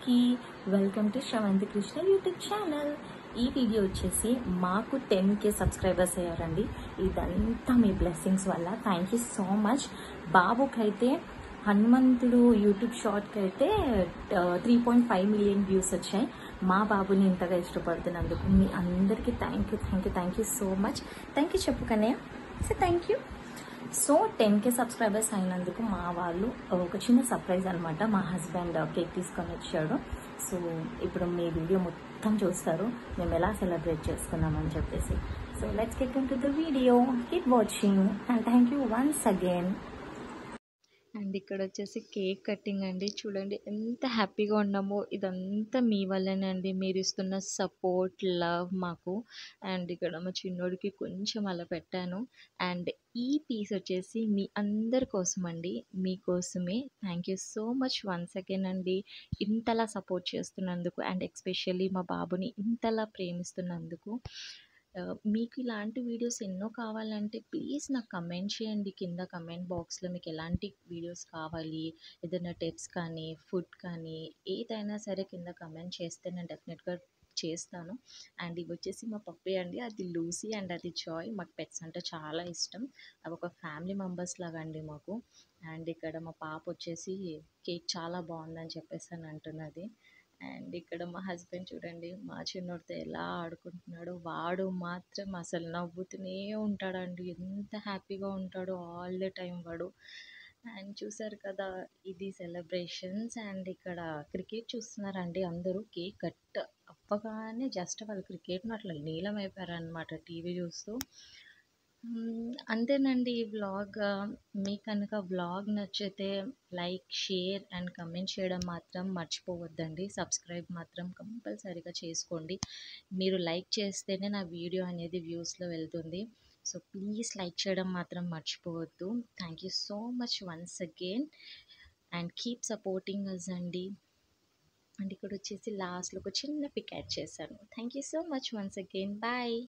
అందరికీ welcome to Sravanthi Krishna YouTube channel. ఈ video వచ్చేసి మాకు 10K సబ్స్క్రైబర్స్ అయ్యారండి. ఇదంతా మీ బ్లెస్సింగ్స్ వల్ల. Thank you so much. బాబుకైతే హనుమంతుడు యూట్యూబ్ షార్ట్కి అయితే 3.5 మిలియన్ వ్యూస్ వచ్చాయి. మా బాబుని ఇంతగా ఇష్టపడుతున్నందుకు మీ అందరికీ thank you so much. Thank you చెప్పు కన్నయ్య. So thank you. So 10K subscribers అయినందుకు మా వాళ్ళు ఒక చిన్న సర్ప్రైజ్ అనమాట. మా హస్బెండ్ కేక్ తీసుకొని వచ్చాడు. సో ఇప్పుడు మీ వీడియో మొత్తం చూస్తారు మేము ఎలా సెలబ్రేట్ చేసుకున్నామని చెప్పేసి. So let's get in to the video. Keep watching and thank you once again. And ఇక్కడ వచ్చేసి కేక్ కటింగ్ అండి. చూడండి ఎంత హ్యాపీగా ఉన్నామో. ఇదంతా మీ వల్లనే అండి, మీరు ఇస్తున్న సపోర్ట్, లవ్ మాకు. అండ్ ఇక్కడ మా చిన్నోడికి కొంచెం అలా పెట్టాను. అండ్ ఈ పీస్ వచ్చేసి మీ అందరి కోసం అండి, మీకోసమే. Thank you so much once again అండి, ఇంతలా సపోర్ట్ చేస్తున్నందుకు అండ్ ఎస్పెషల్లీ మా బాబుని ఇంతలా ప్రేమిస్తున్నందుకు. మీకు ఇలాంటి వీడియోస్ ఎన్నో కావాలంటే ప్లీజ్ నాకు కమెంట్ చేయండి కింద కమెంట్ బాక్స్లో. మీకు ఎలాంటి వీడియోస్ కావాలి, ఏదైనా టిప్స్ కానీ, ఫుడ్ కానీ, ఏదైనా సరే కింద కమెంట్ చేస్తే నేను డెఫినెట్గా చేస్తాను. అండ్ ఇవి వచ్చేసి మా పప్పి అండి, అది లూసీ అండ్ అది జాయ్. మాకు పెట్స్ అంటే చాలా ఇష్టం. అవి ఒక ఫ్యామిలీ మెంబర్స్ లాగా అండి మాకు. అండ్ ఇక్కడ మా పాప వచ్చేసి కేక్ చాలా బాగుందని చెప్పేసి అని అంటున్నది. అండ్ ఇక్కడ మా హస్బెండ్ చూడండి మా చిన్నోడితో ఎలా ఆడుకుంటున్నాడో. వాడు మాత్రం అసలు నవ్వుతూనే ఉంటాడండి, ఎంత హ్యాపీగా ఉంటాడో ఆల్ ద టైం వాడు. అండ్ చూసారు కదా, ఇది సెలబ్రేషన్స్. అండ్ ఇక్కడ క్రికెట్ చూస్తున్నారండి అందరూ. కేక్ కట్ అవ్వగానే జస్ట్ వాళ్ళు క్రికెట్ను అట్లా నీలం అయిపోయారనమాట టీవీ చూస్తూ. అంతేనండి ఈ వ్లాగ్. మీకు కనుక వ్లాగ్ నచ్చితే లైక్, షేర్ అండ్ కమెంట్ చేయడం మాత్రం మర్చిపోవద్దండి. సబ్స్క్రైబ్ మాత్రం కంపల్సరీగా చేసుకోండి. మీరు లైక్ చేస్తేనే నా వీడియో అనేది వ్యూస్లో వెళ్తుంది. సో ప్లీజ్ లైక్ చేయడం మాత్రం మర్చిపోవద్దు. Thank you so much once again and keep supporting us అండి. అండ్ ఇక్కడ వచ్చేసి లాస్ట్లో ఒక చిన్న పిక్ యాడ్ చేశాను. Thank you so much once again. Bye.